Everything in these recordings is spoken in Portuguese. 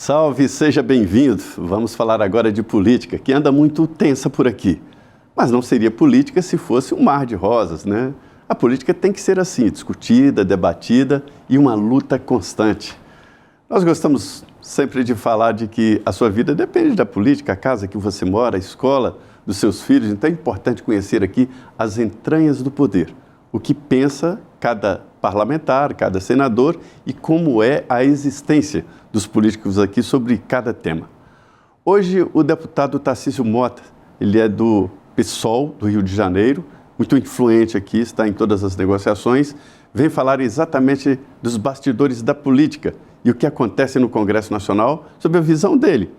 Salve, seja bem-vindo. Vamos falar agora de política, que anda muito tensa por aqui. Mas não seria política se fosse um mar de rosas, né? A política tem que ser assim, discutida, debatida e uma luta constante. Nós gostamos sempre de falar de que a sua vida depende da política, a casa que você mora, a escola dos seus filhos. Então é importante conhecer aqui as entranhas do poder, o que pensa cada parlamentar, cada senador e como é a existência dos políticos aqui sobre cada tema. Hoje o deputado Tarcísio Mota, ele é do PSOL do Rio de Janeiro, muito influente aqui, está em todas as negociações, vem falar exatamente dos bastidores da política e o que acontece no Congresso Nacional sob a visão dele.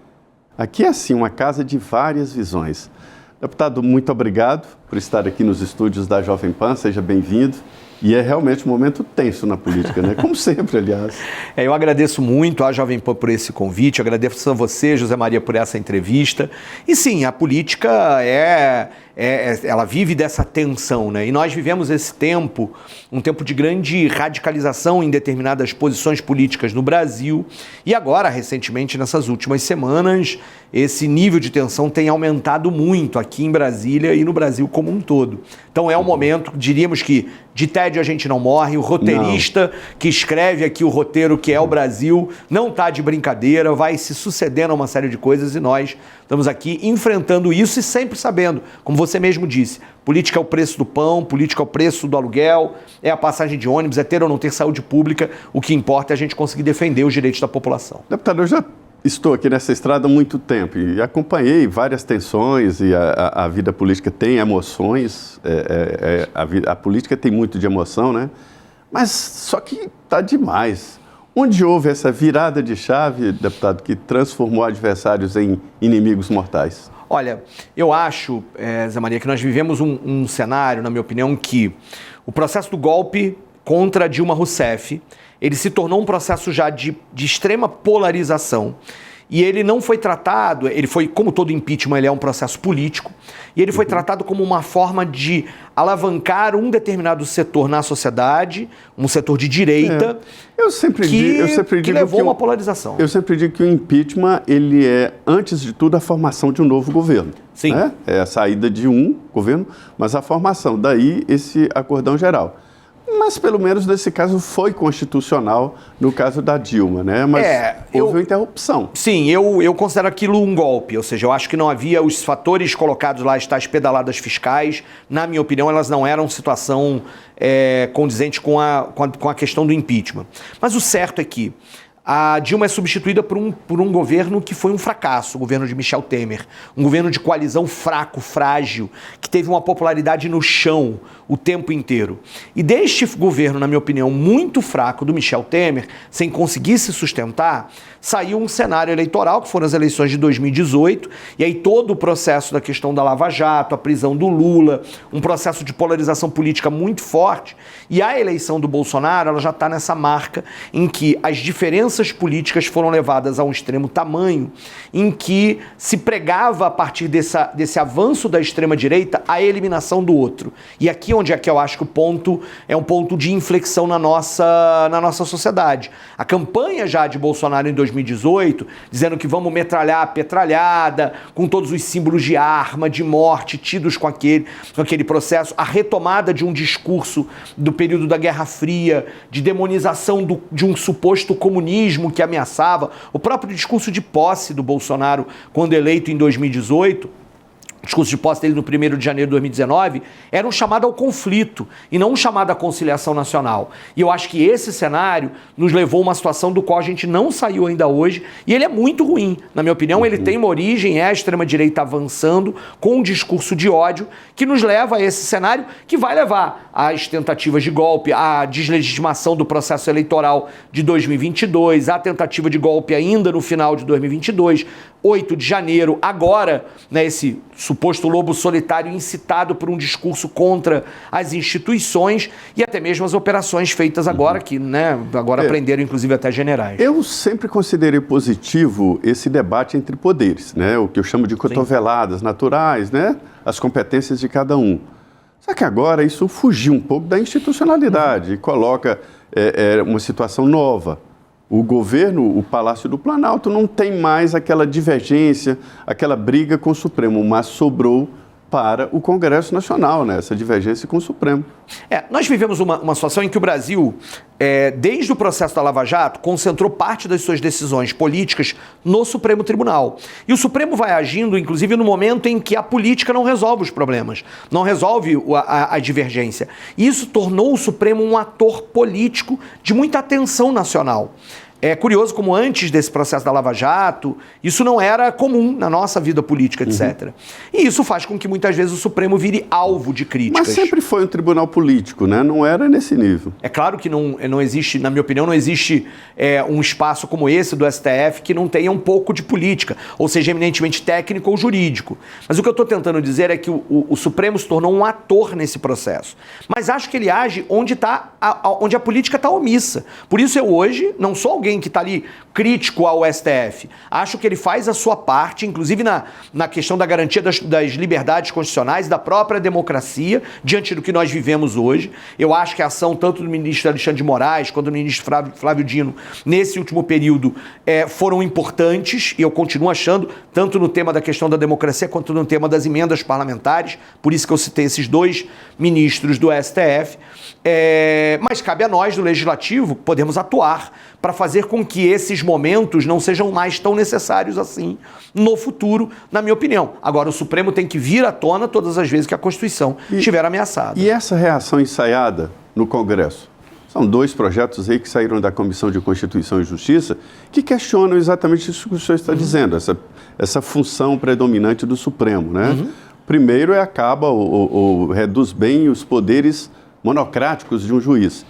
Aqui é assim, uma casa de várias visões. Deputado, muito obrigado por estar aqui nos estúdios da Jovem Pan, seja bem-vindo. E é realmente um momento tenso na política, né? Como sempre, aliás. Eu agradeço muito à Jovem Pan por esse convite, agradeço a você, José Maria, por essa entrevista. E sim, a política ela vive dessa tensão, né? E nós vivemos esse tempo, um tempo de grande radicalização em determinadas posições políticas no Brasil. E agora, recentemente, nessas últimas semanas, esse nível de tensão tem aumentado muito aqui em Brasília e no Brasil como um todo. Então é um momento, diríamos que de tédio a gente não morre, o roteirista que escreve aqui o roteiro que é o Brasil não está de brincadeira, vai se sucedendo a uma série de coisas e nós estamos aqui enfrentando isso e sempre sabendo, como você mesmo disse, política é o preço do pão, política é o preço do aluguel, é a passagem de ônibus, é ter ou não ter saúde pública, o que importa é a gente conseguir defender os direitos da população. Deputado, eu já estou aqui nessa estrada há muito tempo e acompanhei várias tensões e a vida política tem emoções, a política tem muito de emoção, né? Mas só que está demais. Onde houve essa virada de chave, deputado, que transformou adversários em inimigos mortais? Olha, eu acho, Zé Maria, que nós vivemos um cenário, na minha opinião, que o processo do golpe contra Dilma Rousseff, ele se tornou um processo já de extrema polarização. E ele não foi tratado, ele foi, como todo impeachment, ele é um processo político, e ele foi tratado como uma forma de alavancar um determinado setor na sociedade, um setor de direita, que levou a uma polarização. Eu sempre digo que o impeachment, ele é, antes de tudo, a formação de um novo governo. Sim. Né? É a saída de um governo, mas a formação, daí esse acordão geral. Mas, pelo menos, nesse caso, foi constitucional no caso da Dilma, né? Mas houve uma interrupção. Sim, eu considero aquilo um golpe, ou seja, eu acho que não havia os fatores colocados lá, as tais pedaladas fiscais, na minha opinião, elas não eram situação condizente com a questão do impeachment. Mas o certo é que a Dilma é substituída por um governo que foi um fracasso, o governo de Michel Temer. Um governo de coalizão fraco, frágil, que teve uma popularidade no chão o tempo inteiro. E deste governo, na minha opinião, muito fraco do Michel Temer, sem conseguir se sustentar, saiu um cenário eleitoral, que foram as eleições de 2018, e aí todo o processo da questão da Lava Jato, a prisão do Lula, um processo de polarização política muito forte, e a eleição do Bolsonaro, ela já está nessa marca em que as diferenças políticas foram levadas a um extremo tamanho, em que se pregava a partir desse avanço da extrema-direita a eliminação do outro. E aqui onde é que eu acho que o ponto é um ponto de inflexão na nossa sociedade. A campanha já de Bolsonaro em 2018, dizendo que vamos metralhar a petralhada, com todos os símbolos de arma, de morte, tidos com aquele processo, a retomada de um discurso do período da Guerra Fria, de demonização de um suposto comunismo que ameaçava, o próprio discurso de posse do Bolsonaro quando eleito em 2018, o discurso de posse dele no 1º de janeiro de 2019, era um chamado ao conflito e não um chamado à conciliação nacional. E eu acho que esse cenário nos levou a uma situação do qual a gente não saiu ainda hoje e ele é muito ruim. Na minha opinião, ele tem uma origem, é a extrema-direita avançando com um discurso de ódio que nos leva a esse cenário que vai levar às tentativas de golpe, à deslegitimação do processo eleitoral de 2022, à tentativa de golpe ainda no final de 2022, 8 de janeiro, agora, né, esse suposto lobo solitário incitado por um discurso contra as instituições e até mesmo as operações feitas agora, que agora prenderam inclusive até generais. Eu sempre considerei positivo esse debate entre poderes, né, o que eu chamo de cotoveladas naturais, né, as competências de cada um. Só que agora isso fugiu um pouco da institucionalidade e coloca uma situação nova. o governo, o Palácio do Planalto, não tem mais aquela divergência, aquela briga com o Supremo, mas sobrou para o Congresso Nacional, né? Essa divergência com o Supremo. Nós vivemos uma situação em que o Brasil, desde o processo da Lava Jato, concentrou parte das suas decisões políticas no Supremo Tribunal. E o Supremo vai agindo, inclusive, no momento em que a política não resolve os problemas, não resolve a divergência. E isso tornou o Supremo um ator político de muita atenção nacional. É curioso como antes desse processo da Lava Jato, isso não era comum na nossa vida política, etc. E isso faz com que muitas vezes o Supremo vire alvo de críticas. Mas sempre foi um tribunal político, né? Não era nesse nível. É claro que não existe, na minha opinião, não existe um espaço como esse do STF que não tenha um pouco de política, ou seja, eminentemente técnico ou jurídico. Mas o que eu estou tentando dizer é que o Supremo se tornou um ator nesse processo. Mas acho que ele age onde a política está omissa. Por isso eu hoje não sou alguém que está ali crítico ao STF. Acho que ele faz a sua parte, inclusive na questão da garantia das liberdades constitucionais e da própria democracia, diante do que nós vivemos hoje. Eu acho que a ação tanto do ministro Alexandre de Moraes quanto do ministro Flávio Dino, nesse último período, foram importantes, e eu continuo achando, tanto no tema da questão da democracia quanto no tema das emendas parlamentares, por isso que eu citei esses dois ministros do STF. Mas cabe a nós, do Legislativo, podemos atuar para fazer com que esses momentos não sejam mais tão necessários assim no futuro, na minha opinião. Agora, o Supremo tem que vir à tona todas as vezes que a Constituição estiver ameaçada. E essa reação ensaiada no Congresso? São dois projetos aí que saíram da Comissão de Constituição e Justiça que questionam exatamente isso que o senhor está dizendo, essa função predominante do Supremo, né? Primeiro, acaba ou reduz bem os poderes monocráticos de um juiz.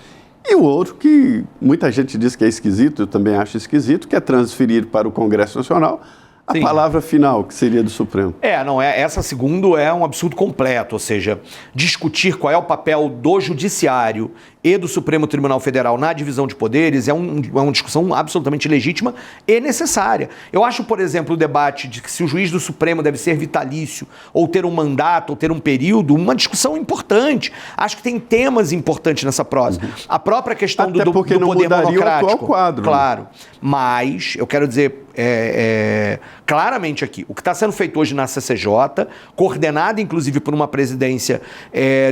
E o outro, que muita gente diz que é esquisito, eu também acho esquisito, que é transferir para o Congresso Nacional a palavra final, que seria do Supremo. Essa segundo é um absurdo completo, ou seja, discutir qual é o papel do Judiciário e do Supremo Tribunal Federal na divisão de poderes é uma discussão absolutamente legítima e necessária. Eu acho, por exemplo, o debate de que se o juiz do Supremo deve ser vitalício, ou ter um mandato, ou ter um período, uma discussão importante. Acho que tem temas importantes nessa prosa. A própria questão do poder monocrático. O atual quadro. Claro. Mas, eu quero dizer claramente aqui, o que está sendo feito hoje na CCJ, coordenada inclusive por uma presidência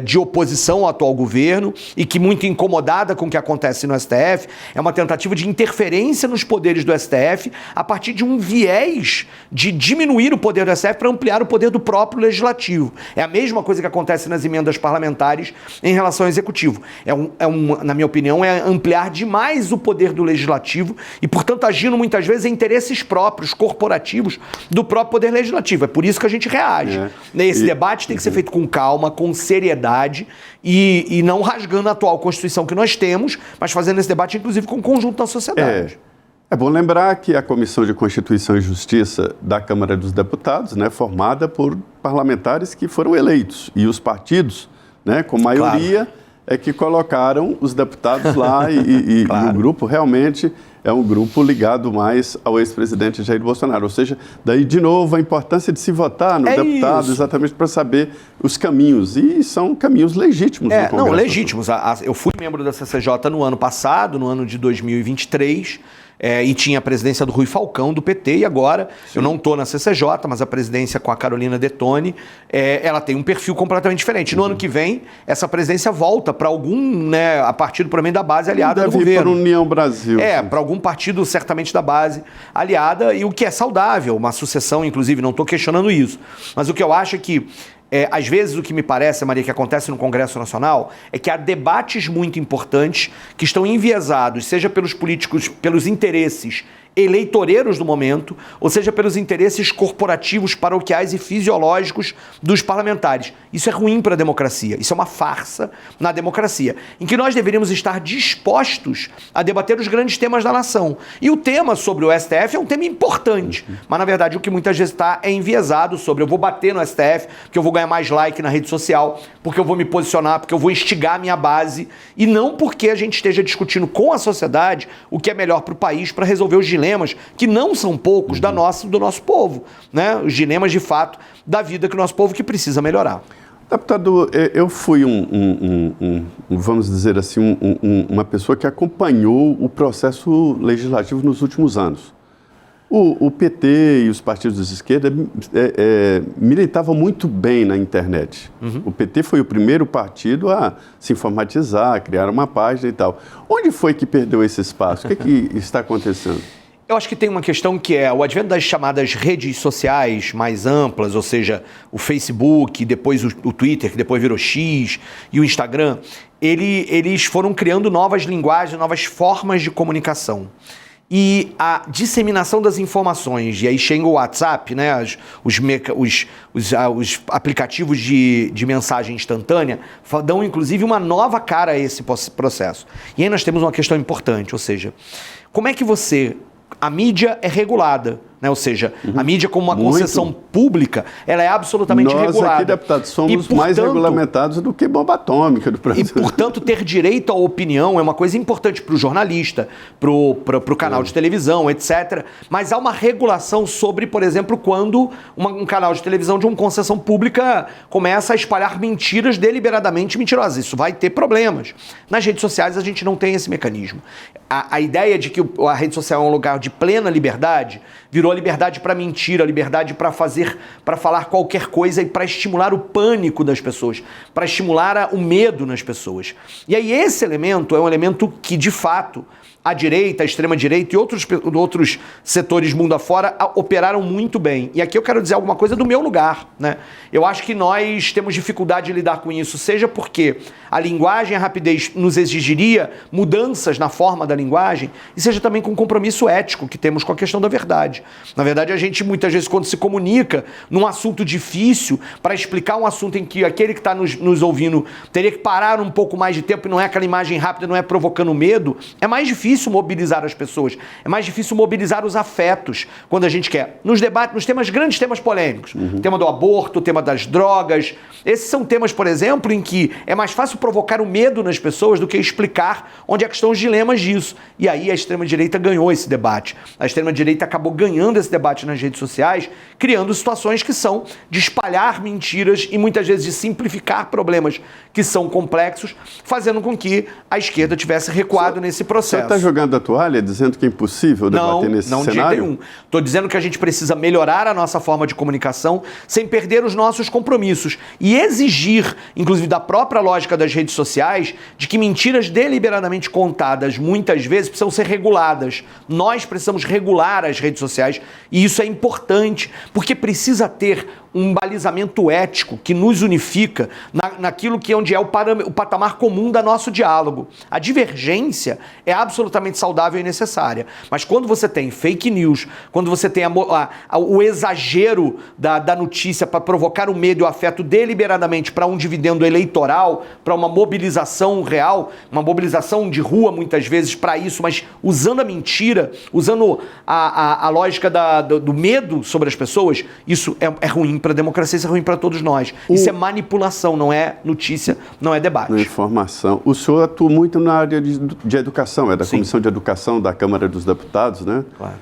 de oposição ao atual governo e que muito incomodada com o que acontece no STF, é uma tentativa de interferência nos poderes do STF a partir de um viés de diminuir o poder do STF para ampliar o poder do próprio Legislativo. É a mesma coisa que acontece nas emendas parlamentares em relação ao Executivo. Na minha opinião, é ampliar demais o poder do Legislativo e, portanto, agindo muitas vezes em interesses próprios, corporativos, do próprio Poder Legislativo. É por isso que a gente reage. Esse debate tem que ser feito com calma, com seriedade e não rasgando a atual Constituição que nós temos, mas fazendo esse debate, inclusive, com o conjunto da sociedade. É bom lembrar que a Comissão de Constituição e Justiça da Câmara dos Deputados, né, formada por parlamentares que foram eleitos, e os partidos, né, com maioria, é que colocaram os deputados lá e o grupo realmente é um grupo ligado mais ao ex-presidente Jair Bolsonaro. Ou seja, daí, de novo, a importância de se votar no deputado exatamente para saber os caminhos. E são caminhos legítimos no Congresso. Não, legítimos. Eu fui membro da CCJ no ano passado, no ano de 2023, e tinha a presidência do Rui Falcão, do PT, e agora eu não estou na CCJ, mas a presidência com a Carolina Detoni, ela tem um perfil completamente diferente. No ano que vem, essa presidência volta para algum, a partido, por mim, da base aliada do governo. Deve ir para a União Brasil. Para algum partido, certamente, da base aliada, e o que é saudável, uma sucessão, inclusive, não estou questionando isso. Mas o que eu acho é que, às vezes, o que me parece, Maria, que acontece no Congresso Nacional é que há debates muito importantes que estão enviesados, seja pelos políticos, pelos interesses eleitoreiros do momento, ou seja, pelos interesses corporativos, paroquiais e fisiológicos dos parlamentares. Isso é ruim para a democracia, isso é uma farsa na democracia, em que nós deveríamos estar dispostos a debater os grandes temas da nação. E o tema sobre o STF é um tema importante, mas na verdade o que muitas vezes está é enviesado sobre eu vou bater no STF, porque eu vou ganhar mais like na rede social, porque eu vou me posicionar, porque eu vou instigar a minha base, e não porque a gente esteja discutindo com a sociedade o que é melhor para o país para resolver os dilemas que não são poucos do nosso povo, né? Os dilemas, de fato, da vida que o nosso povo que precisa melhorar. Deputado, eu fui vamos dizer assim, uma pessoa que acompanhou o processo legislativo nos últimos anos. O PT e os partidos de esquerda militavam muito bem na internet. Uhum. O PT foi o primeiro partido a se informatizar, criar uma página e tal. Onde foi que perdeu esse espaço? O que está acontecendo? Eu acho que tem uma questão que é o advento das chamadas redes sociais mais amplas, ou seja, o Facebook, depois o Twitter, que depois virou X, e o Instagram, eles foram criando novas linguagens, novas formas de comunicação. E a disseminação das informações, e aí chega o WhatsApp, né, os aplicativos de mensagem instantânea, dão inclusive uma nova cara a esse processo. E aí nós temos uma questão importante, ou seja, como é que a mídia é regulada, né? Ou seja, a mídia como uma concessão pública, ela é absolutamente regulada. Nós aqui, deputados, somos mais regulamentados do que bomba atômica do Brasil. E, portanto, ter direito à opinião é uma coisa importante para o jornalista, para o canal de televisão, etc. Mas há uma regulação sobre, por exemplo, quando um canal de televisão de uma concessão pública começa a espalhar mentiras deliberadamente mentirosas. Isso vai ter problemas. Nas redes sociais a gente não tem esse mecanismo. A ideia de que a rede social é um lugar de plena liberdade virou a liberdade para mentir, a liberdade para falar qualquer coisa e para estimular o pânico das pessoas, para estimular o medo nas pessoas. E aí esse elemento é um elemento que, de fato, a direita, a extrema-direita e outros setores mundo afora operaram muito bem. E aqui eu quero dizer alguma coisa do meu lugar, né? Eu acho que nós temos dificuldade de lidar com isso, seja porque a linguagem, a rapidez nos exigiria mudanças na forma da linguagem, e seja também com o compromisso ético que temos com a questão da verdade. Na verdade, a gente muitas vezes, quando se comunica num assunto difícil, para explicar um assunto em que aquele que está nos ouvindo teria que parar um pouco mais de tempo, e não é aquela imagem rápida, não é provocando medo, é mais difícil mobilizar as pessoas, é mais difícil mobilizar os afetos quando a gente quer. Nos debates, nos temas, grandes temas polêmicos, o tema do aborto, o tema das drogas, esses são temas, por exemplo, em que é mais fácil provocar o medo nas pessoas do que explicar onde é que estão os dilemas disso. E aí a extrema-direita ganhou esse debate. A extrema-direita acabou ganhando esse debate nas redes sociais, criando situações que são de espalhar mentiras e muitas vezes de simplificar problemas que são complexos, fazendo com que a esquerda tivesse recuado nesse processo. Você está jogando a toalha, dizendo que é impossível debater nesse cenário? Não, de jeito nenhum. Estou dizendo que a gente precisa melhorar a nossa forma de comunicação sem perder os nossos compromissos e exigir, inclusive da própria lógica das redes sociais, de que mentiras deliberadamente contadas muitas vezes precisam ser reguladas. Nós precisamos regular as redes sociais e isso é importante, porque precisa ter um balizamento ético que nos unifica naquilo que é onde é o patamar comum do nosso diálogo. A divergência é absolutamente saudável e necessária, mas quando você tem fake news, quando você tem o exagero da notícia para provocar o medo e o afeto deliberadamente para um dividendo eleitoral, para uma mobilização real, uma mobilização de rua muitas vezes para isso, mas usando a mentira, usando a lógica do medo sobre as pessoas, isso é ruim para a democracia, isso é ruim para todos nós. Isso é manipulação, não é notícia, não é debate. Não é informação. O senhor atua muito na área de educação, é da Comissão de Educação da Câmara dos Deputados, né? Claro.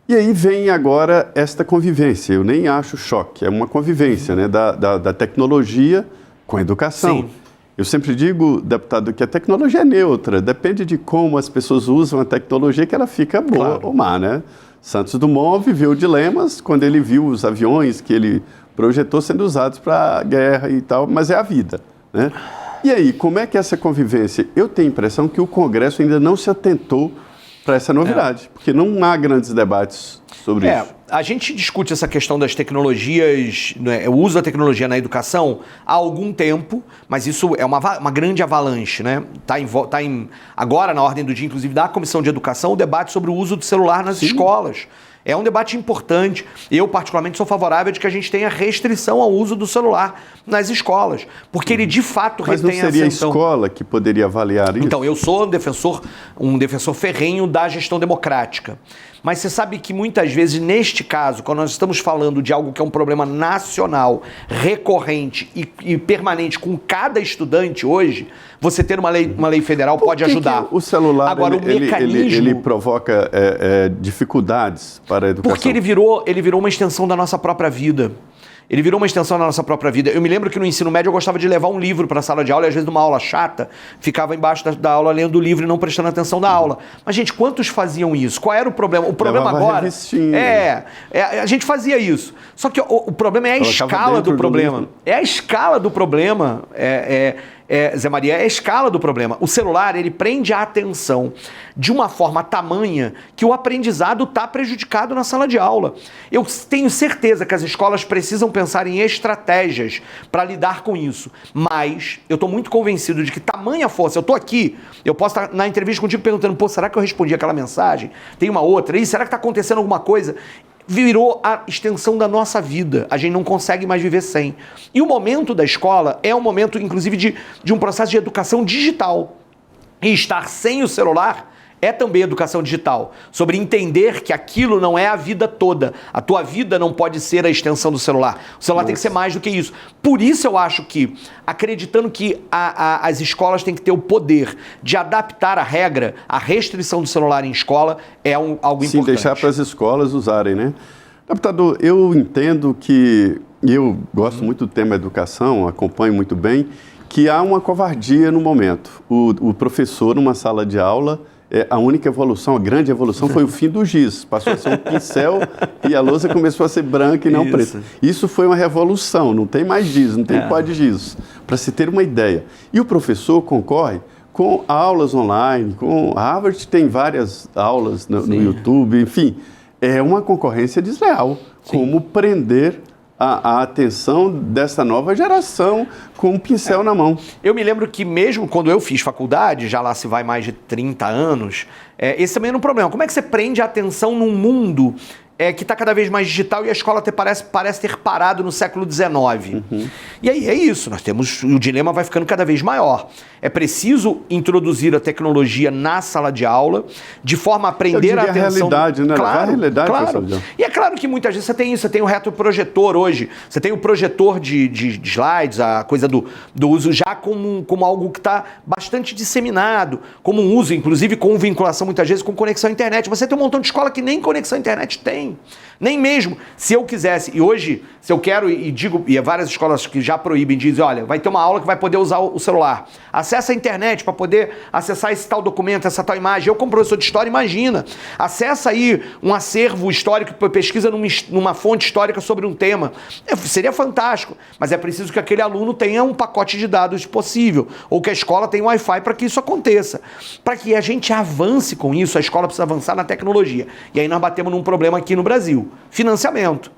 E aí vem agora esta convivência, eu nem acho choque, é uma convivência, né, da tecnologia com a educação. Sim. Eu sempre digo, deputado, que a tecnologia é neutra, depende de como as pessoas usam a tecnologia que ela fica boa ou má, né? Santos Dumont viveu dilemas quando ele viu os aviões que ele projetou sendo usados para guerra e tal, mas é a vida, né? E aí, como é que é essa convivência? Eu tenho a impressão que o Congresso ainda não se atentou para essa novidade, porque não há grandes debates sobre isso. A gente discute essa questão das tecnologias, né, o uso da tecnologia na educação há algum tempo, mas isso é uma grande avalanche, né? Agora, na ordem do dia, inclusive, da Comissão de Educação, o debate sobre o uso do celular nas escolas. É um debate importante. Eu, particularmente, sou favorável de que a gente tenha restrição ao uso do celular nas escolas, porque ele, de fato, retém a atenção. Mas não seria a escola que poderia avaliar isso? Então, eu sou um defensor ferrenho da gestão democrática. Mas você sabe que muitas vezes, neste caso, quando nós estamos falando de algo que é um problema nacional, recorrente e permanente com cada estudante hoje, você ter uma lei federal pode ajudar. O celular, agora, o mecanismo... ele provoca dificuldades para a educação? Porque ele virou uma extensão da nossa própria vida. Ele virou uma extensão da nossa própria vida. Eu me lembro que no ensino médio eu gostava de levar um livro para a sala de aula e às vezes numa aula chata, ficava embaixo da aula lendo o livro e não prestando atenção na aula. Mas, gente, quantos faziam isso? Qual era o problema? O problema agora a gente fazia isso. Só que o problema é a escala do problema. É a escala do problema. Zé Maria, é a escala do problema. O celular, ele prende a atenção de uma forma tamanha que o aprendizado está prejudicado na sala de aula. Eu tenho certeza que as escolas precisam pensar em estratégias para lidar com isso, mas eu estou muito convencido de que tamanha força, eu estou aqui, eu posso estar na entrevista contigo perguntando, pô, será que eu respondi aquela mensagem? Tem uma outra, e será que está acontecendo alguma coisa? Virou a extensão da nossa vida. A gente não consegue mais viver sem. E o momento da escola é um momento, inclusive, de um processo de educação digital. E estar sem o celular é também educação digital. Sobre entender que aquilo não é a vida toda. A tua vida não pode ser a extensão do celular. O celular tem que ser mais do que isso. Por isso eu acho que, acreditando que as escolas têm que ter o poder de adaptar a regra, a restrição do celular em escola é algo importante. Sim, deixar para as escolas usarem, né? Deputado, eu entendo que, eu gosto muito do tema educação, acompanho muito bem, que há uma covardia no momento. O professor, numa sala de aula, a única evolução, a grande evolução foi o fim do giz. Passou a ser um pincel e a lousa começou a ser branca e não preta. Isso foi uma revolução, não tem mais giz, não tem pó de giz, para se ter uma ideia. E o professor concorre com aulas online, com Harvard tem várias aulas no YouTube, enfim, é uma concorrência desleal. Sim. Como prender a atenção dessa nova geração com um pincel na mão. Eu me lembro que mesmo quando eu fiz faculdade, já lá se vai mais de 30 anos, esse também era um problema. Como é que você prende a atenção num mundo que está cada vez mais digital e a escola parece ter parado no século XIX? E aí é isso, o dilema vai ficando cada vez maior. É preciso introduzir a tecnologia na sala de aula, de forma a prender a atenção... a realidade, né? Claro, a realidade claro. E é claro que muitas vezes você tem isso, você tem o retroprojetor hoje, você tem o projetor de slides, a coisa do uso já como algo que está bastante disseminado, como um uso, inclusive com vinculação muitas vezes com conexão à internet. Você tem um montão de escola que nem conexão à internet tem. Nem mesmo se eu quisesse, e hoje, se eu quero, e digo, e várias escolas que já proíbem, dizem, olha, vai ter uma aula que vai poder usar o celular. Acessa a internet para poder acessar esse tal documento, essa tal imagem. Eu, como professor de história, imagina. Acessa aí um acervo histórico, pesquisa numa fonte histórica sobre um tema. Seria fantástico, mas é preciso que aquele aluno tenha um pacote de dados possível, ou que a escola tenha um Wi-Fi para que isso aconteça. Para que a gente avance com isso, a escola precisa avançar na tecnologia. E aí nós batemos num problema aqui no Brasil. Financiamento.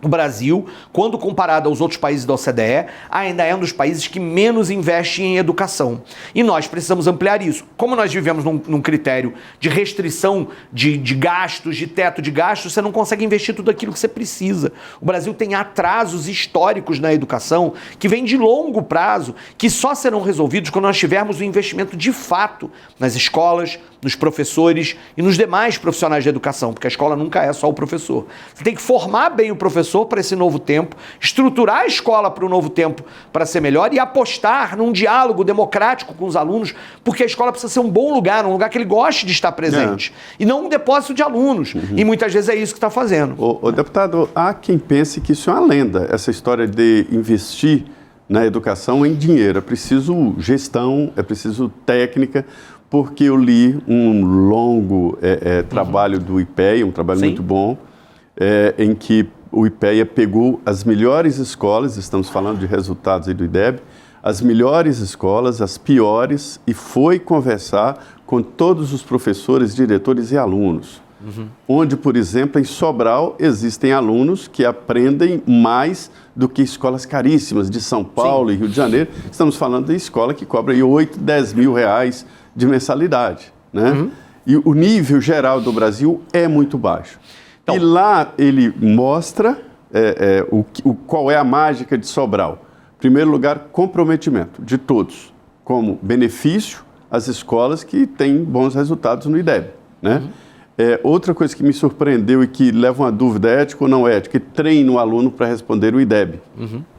O Brasil, quando comparado aos outros países da OCDE, ainda é um dos países que menos investe em educação. E nós precisamos ampliar isso. Como nós vivemos num critério de restrição de gastos, de teto de gastos, você não consegue investir tudo aquilo que você precisa. O Brasil tem atrasos históricos na educação que vêm de longo prazo, que só serão resolvidos quando nós tivermos o investimento de fato nas escolas, nos professores e nos demais profissionais da educação, porque a escola nunca é só o professor. Você tem que formar bem o professor para esse novo tempo, estruturar a escola para o novo tempo para ser melhor e apostar num diálogo democrático com os alunos, porque a escola precisa ser um bom lugar, um lugar que ele goste de estar presente, e não um depósito de alunos. E muitas vezes é isso que está fazendo. Ô, deputado, há quem pense que isso é uma lenda, essa história de investir na educação em dinheiro. É preciso gestão, é preciso técnica, porque eu li um longo trabalho do IPEA, um trabalho muito bom, em que o IPEA pegou as melhores escolas, estamos falando de resultados aí do IDEB, as melhores escolas, as piores, e foi conversar com todos os professores, diretores e alunos. Onde, por exemplo, em Sobral, existem alunos que aprendem mais do que escolas caríssimas de São Paulo e Rio de Janeiro. Estamos falando de escola que cobra aí 8, 10 mil reais de mensalidade, né? E o nível geral do Brasil é muito baixo. Então, e lá ele mostra qual é a mágica de Sobral. Em primeiro lugar, comprometimento de todos, como benefício às escolas que têm bons resultados no IDEB, né? Outra coisa que me surpreendeu e que leva uma dúvida ética ou não ética, que treina o aluno para responder o IDEB.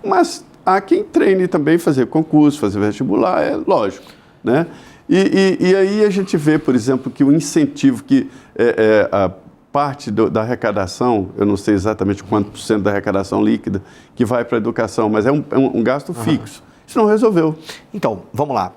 Mas há quem treine também fazer concurso, fazer vestibular, é lógico, né? E aí a gente vê, por exemplo, que o incentivo que parte da arrecadação, eu não sei exatamente quanto por cento da arrecadação líquida que vai para a educação, mas é um gasto fixo. Isso não resolveu. Então, vamos lá.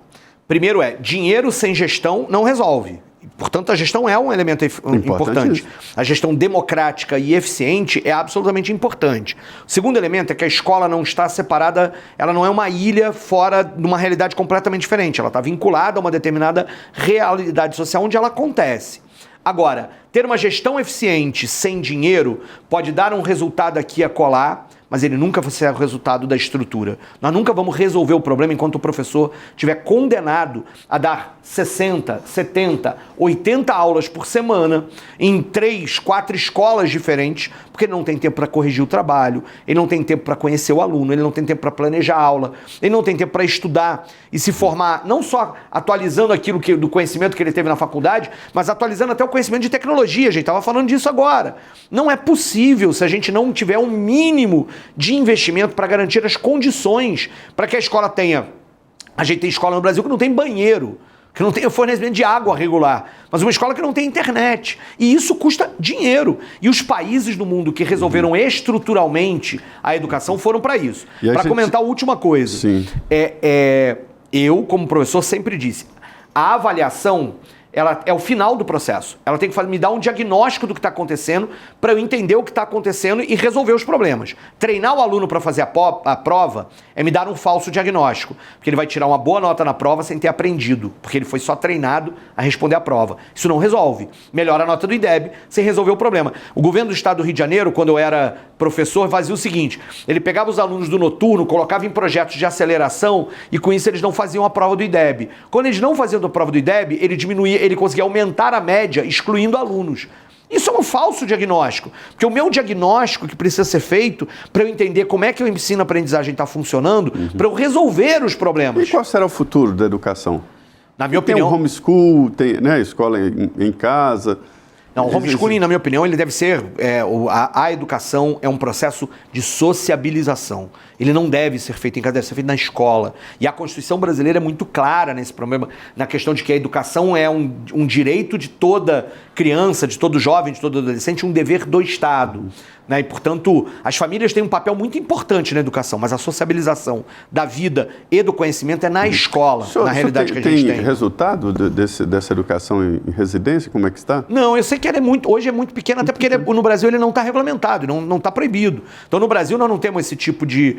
Primeiro dinheiro sem gestão não resolve. Portanto, a gestão é um elemento importante. A gestão democrática e eficiente é absolutamente importante. O segundo elemento é que a escola não está separada, ela não é uma ilha fora de uma realidade completamente diferente. Ela está vinculada a uma determinada realidade social onde ela acontece. Agora, ter uma gestão eficiente sem dinheiro pode dar um resultado aqui a colar, mas ele nunca vai ser o resultado da estrutura. Nós nunca vamos resolver o problema enquanto o professor estiver condenado a dar 60, 70, 80 aulas por semana em 3, 4 escolas diferentes, porque ele não tem tempo para corrigir o trabalho, ele não tem tempo para conhecer o aluno, ele não tem tempo para planejar a aula, ele não tem tempo para estudar e se formar, não só atualizando aquilo do conhecimento que ele teve na faculdade, mas atualizando até o conhecimento de tecnologia. A gente estava falando disso agora. Não é possível se a gente não tiver um mínimo de investimento para garantir as condições para que a escola tenha. A gente tem escola no Brasil que não tem banheiro, que não tem fornecimento de água regular, mas uma escola que não tem internet. E isso custa dinheiro. E os países do mundo que resolveram estruturalmente a educação foram para isso. Para comentar a última coisa. Sim. Eu, como professor, sempre disse, a avaliação ela é o final do processo. Ela tem que me dar um diagnóstico do que está acontecendo para eu entender o que está acontecendo e resolver os problemas. Treinar o aluno para fazer a prova é me dar um falso diagnóstico, porque ele vai tirar uma boa nota na prova sem ter aprendido, porque ele foi só treinado a responder a prova. Isso não resolve. Melhora a nota do IDEB sem resolver o problema. O governo do estado do Rio de Janeiro, quando eu era professor, fazia o seguinte, ele pegava os alunos do noturno, colocava em projetos de aceleração e com isso eles não faziam a prova do IDEB. Quando eles não faziam a prova do IDEB, ele conseguia aumentar a média, excluindo alunos. Isso é um falso diagnóstico, porque o meu diagnóstico que precisa ser feito para eu entender como é que o ensino-aprendizagem está funcionando, para eu resolver os problemas. E qual será o futuro da educação? Na minha opinião... Tem o homeschool, tem, né, escola em casa... Não, o homeschooling, na minha opinião, ele deve ser... a educação é um processo de sociabilização. Ele não deve ser feito em casa, deve ser feito na escola. E a Constituição brasileira é muito clara nesse problema, na questão de que a educação é um direito de toda criança, de todo jovem, de todo adolescente, um dever do Estado. Né? E, portanto, as famílias têm um papel muito importante na educação, mas a sociabilização da vida e do conhecimento é na escola, na realidade que a gente tem. Tem resultado dessa educação em residência? Como é que está? Não, eu sei que hoje é muito pequeno, até porque no Brasil ele não está regulamentado, não está proibido. Então, no Brasil, nós não temos esse tipo de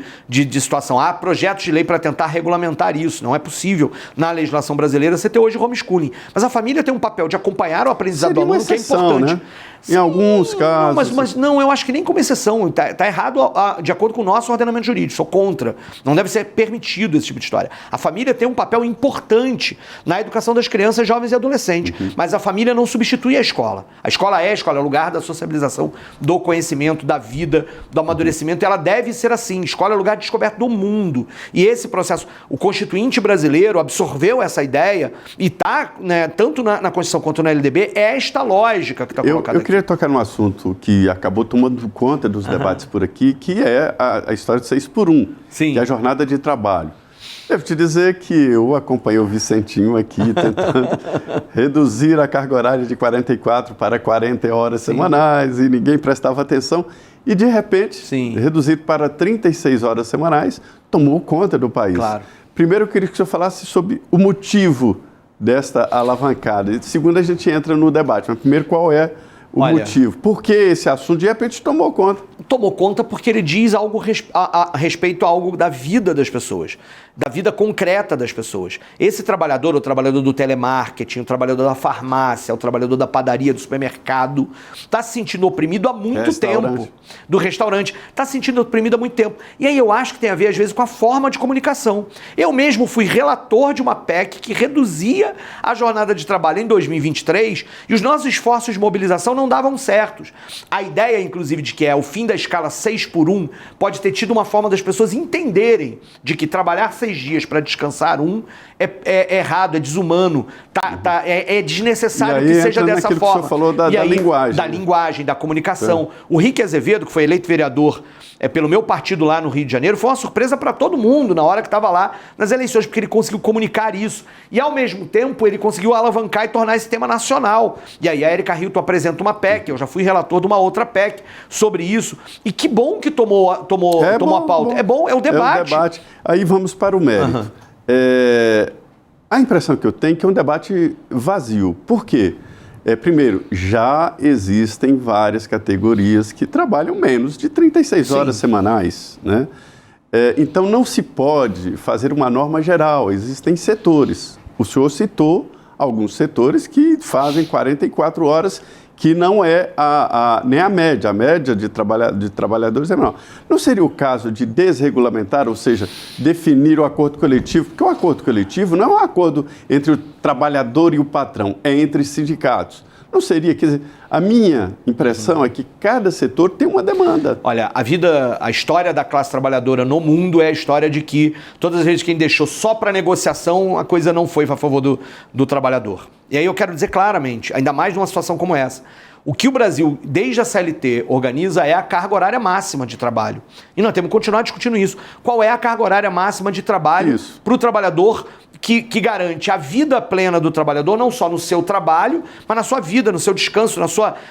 situação. Há projetos de lei para tentar regulamentar isso. Não é possível, na legislação brasileira, você ter hoje homeschooling. Mas a família tem um papel de acompanhar o aprendizado do aluno, que é importante. Né? Em alguns casos... Mas não, eu acho que nem como exceção. Está errado de acordo com o nosso ordenamento jurídico. Sou contra. Não deve ser permitido esse tipo de história. A família tem um papel importante na educação das crianças, jovens e adolescentes. Mas a família não substitui a escola. A escola é o lugar da sociabilização, do conhecimento, da vida, do amadurecimento. E ela deve ser assim. Escola é o lugar de descoberta do mundo. E esse processo, o Constituinte brasileiro absorveu essa ideia e está, né, tanto na Constituição quanto na LDB, é esta lógica que está colocada aqui. Eu queria tocar num assunto que acabou tomando conta dos debates por aqui, que é a história de 6x1, que é a jornada de trabalho. Devo te dizer que eu acompanhei o Vicentinho aqui tentando reduzir a carga horária de 44 para 40 horas semanais e ninguém prestava atenção. E, de repente, reduzir para 36 horas semanais, tomou conta do país. Claro. Primeiro, eu queria que o senhor falasse sobre o motivo desta alavancada. E, segundo, a gente entra no debate. Mas, primeiro, qual é o motivo? Por que esse assunto, de repente, tomou conta? Tomou conta porque ele diz algo a respeito a algo da vida das pessoas, da vida concreta das pessoas. Esse trabalhador, o trabalhador do telemarketing, o trabalhador da farmácia, o trabalhador da padaria, do supermercado, está se sentindo oprimido há muito tempo. Do restaurante. Está se sentindo oprimido há muito tempo. E aí eu acho que tem a ver, às vezes, com a forma de comunicação. Eu mesmo fui relator de uma PEC que reduzia a jornada de trabalho em 2023 e os nossos esforços de mobilização não davam certos. A ideia, inclusive, de que é o fim da escala 6x1 pode ter tido uma forma das pessoas entenderem de que trabalhar 6 dias para descansar é errado, é desumano, é desnecessário que seja dessa forma. Que o senhor falou da linguagem. Da linguagem, da comunicação. O Rick Azevedo, que foi eleito vereador pelo meu partido lá no Rio de Janeiro, foi uma surpresa para todo mundo na hora que estava lá nas eleições, porque ele conseguiu comunicar isso. E, ao mesmo tempo, ele conseguiu alavancar e tornar esse tema nacional. E aí a Erika Hilton apresenta uma PEC, eu já fui relator de uma outra PEC sobre isso. E que bom que tomou a pauta. É bom, é o debate. Aí vamos para o mérito. A impressão que eu tenho é que é um debate vazio. Por quê? Primeiro, já existem várias categorias que trabalham menos de 36 horas semanais, né? Então, não se pode fazer uma norma geral. Existem setores. O senhor citou alguns setores que fazem 44 horas, que não é nem a média de trabalhadores é menor. Não seria o caso de desregulamentar, ou seja, definir o acordo coletivo? Porque o acordo coletivo não é um acordo entre o trabalhador e o patrão, é entre sindicatos. Não seria, quer dizer, a minha impressão é que cada setor tem uma demanda. Olha, a história da classe trabalhadora no mundo é a história de que todas as vezes que a gente deixou só para negociação, a coisa não foi a favor do trabalhador. E aí eu quero dizer claramente, ainda mais numa situação como essa, o que o Brasil, desde a CLT, organiza é a carga horária máxima de trabalho. E nós temos que continuar discutindo isso. Qual é a carga horária máxima de trabalho para o trabalhador que garante a vida plena do trabalhador, não só no seu trabalho, mas na sua vida, no seu descanso,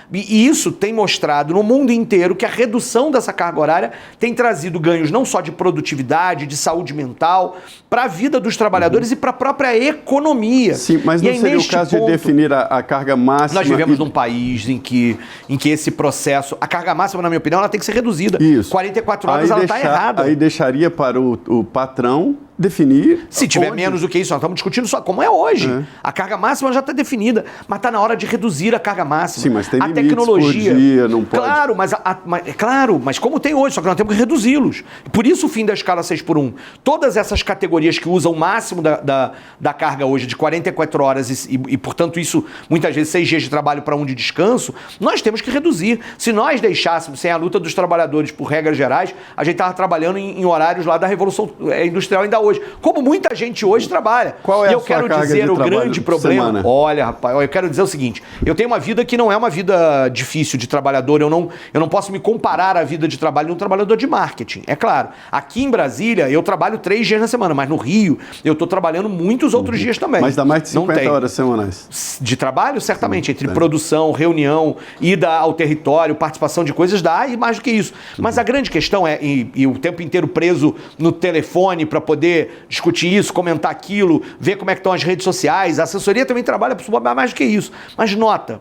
E isso tem mostrado no mundo inteiro que a redução dessa carga horária tem trazido ganhos não só de produtividade, de saúde mental, para a vida dos trabalhadores e para a própria economia. Sim, mas não seria o caso de definir a carga máxima? Nós vivemos num país em que esse processo, a carga máxima, na minha opinião, ela tem que ser reduzida. Isso. 44 horas ela está errada. Aí deixaria para o patrão definir. Se tiver menos do que isso, nós estamos discutindo só como é hoje. A carga máxima já está definida, mas está na hora de reduzir a carga máxima. Sim, mas tem limites tecnologia, por dia, não pode. Claro, mas como tem hoje, só que nós temos que reduzi-los. Por isso o fim da escala 6x1. Todas essas categorias que usam o máximo da carga hoje de 44 horas e, portanto, isso muitas vezes 6 dias de trabalho para 1 de descanso, nós temos que reduzir. Se nós deixássemos sem a luta dos trabalhadores por regras gerais, a gente estava trabalhando em horários lá da Revolução Industrial ainda hoje. Como muita gente hoje trabalha. Qual é e eu quero dizer o grande problema. Semana? Olha, rapaz, eu quero dizer o seguinte: eu tenho uma vida que não é uma vida difícil de trabalhador. Eu não posso me comparar à vida de trabalho de um trabalhador de marketing. É claro. Aqui em Brasília, eu trabalho 3 dias na semana, mas no Rio, eu estou trabalhando muitos outros dias também. Mas dá mais de 50 horas semanais. De trabalho, certamente. Entre produção, reunião, ida ao território, participação de coisas, dá e mais do que isso. Mas a grande questão é, e o tempo inteiro preso no telefone para poder discutir isso, comentar aquilo, ver como é que estão as redes sociais. A assessoria também trabalha mais do que isso. Mas nota,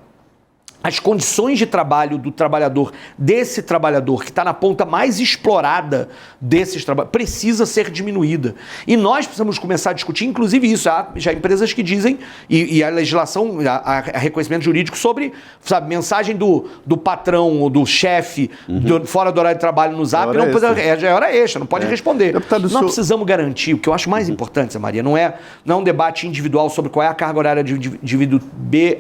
as condições de trabalho do trabalhador, desse trabalhador que está na ponta mais explorada desses trabalhos, precisa ser diminuída. E nós precisamos começar a discutir, inclusive isso. Há já empresas que dizem, e a legislação, a reconhecimento jurídico sobre, sabe, mensagem do patrão ou do chefe fora do horário de trabalho no Zap, já é hora extra, não pode responder. Nós precisamos garantir, o que eu acho mais importante, Zé Maria, não é um debate individual sobre qual é a carga horária de indivíduo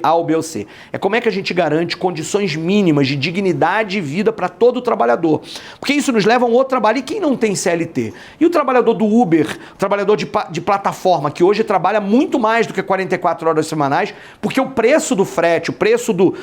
A ou B ou C. É como é que a gente garante condições mínimas de dignidade e vida para todo o trabalhador. Porque isso nos leva a um outro trabalho. E quem não tem CLT? E o trabalhador do Uber, o trabalhador de plataforma, que hoje trabalha muito mais do que 44 horas semanais, porque o preço do frete, o preço do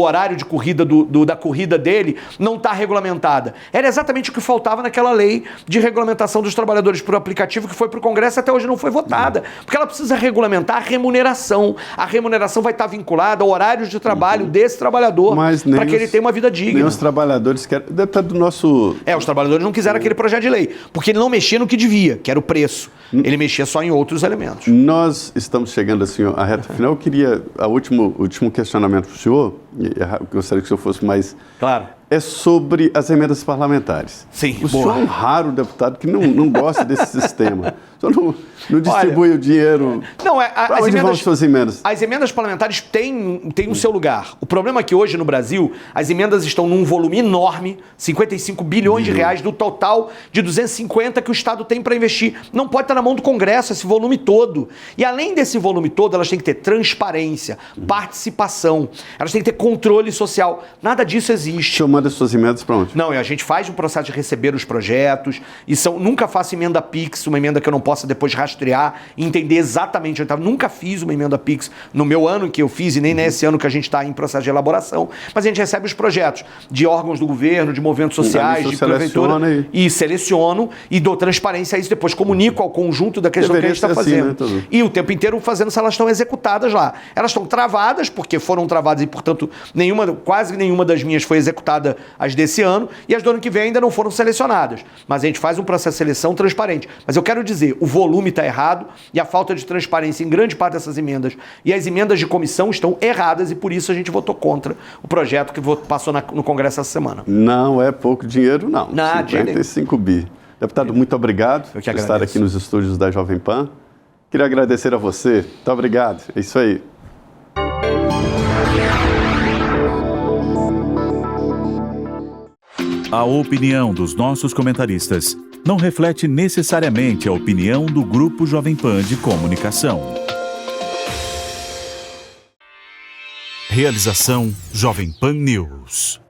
horário de corrida, da corrida dele, não está regulamentada. Era exatamente o que faltava naquela lei de regulamentação dos trabalhadores por aplicativo que foi para o Congresso e até hoje não foi votada. Porque ela precisa regulamentar a remuneração. A remuneração vai estar vinculada a horários de trabalho desse trabalhador, para que ele tenha uma vida digna. Nem os trabalhadores querem. Deputado, do nosso... os trabalhadores não quiseram aquele projeto de lei, porque ele não mexia no que devia, que era o preço. Ele mexia só em outros elementos. Nós estamos chegando assim à reta final. Eu queria o último questionamento para o senhor, eu gostaria que o senhor fosse mais... Claro. É sobre as emendas parlamentares. Sim, o senhor é um raro deputado que não gosta desse sistema. O senhor não distribui o dinheiro. Não, para onde vão suas emendas? As emendas parlamentares têm o seu lugar. O problema é que hoje no Brasil as emendas estão num volume enorme, 55 bilhões de reais do total de 250 que o Estado tem para investir. Não pode estar na mão do Congresso esse volume todo. E além desse volume todo, elas têm que ter transparência, participação, elas têm que ter controle social. Nada disso existe. O senhor manda suas emendas para onde? Não, a gente faz um processo de receber os projetos e nunca faço emenda PIX, uma emenda que eu não possa depois rastrear e entender exatamente onde estava. Nunca fiz uma emenda PIX no meu ano que eu fiz e nem nesse ano que a gente está em processo de elaboração, mas a gente recebe os projetos de órgãos do governo, de movimentos sociais, de prefeitura, e seleciono e dou transparência a isso, depois comunico ao conjunto da questão que a gente está fazendo. Assim, né, e o tempo inteiro fazendo se elas estão executadas lá. Elas estão travadas, porque foram travadas e, portanto, quase nenhuma das minhas foi executada as desse ano, e as do ano que vem ainda não foram selecionadas. Mas a gente faz um processo de seleção transparente. Mas eu quero dizer, o volume está errado e a falta de transparência em grande parte dessas emendas e as emendas de comissão estão erradas, e por isso a gente votou contra o projeto que passou no Congresso essa semana. Não é pouco dinheiro, não. 55 bi. Deputado, muito obrigado por estar aqui nos estúdios da Jovem Pan. Queria agradecer a você. Muito obrigado. É isso aí. A opinião dos nossos comentaristas não reflete necessariamente a opinião do Grupo Jovem Pan de Comunicação. Realização Jovem Pan News.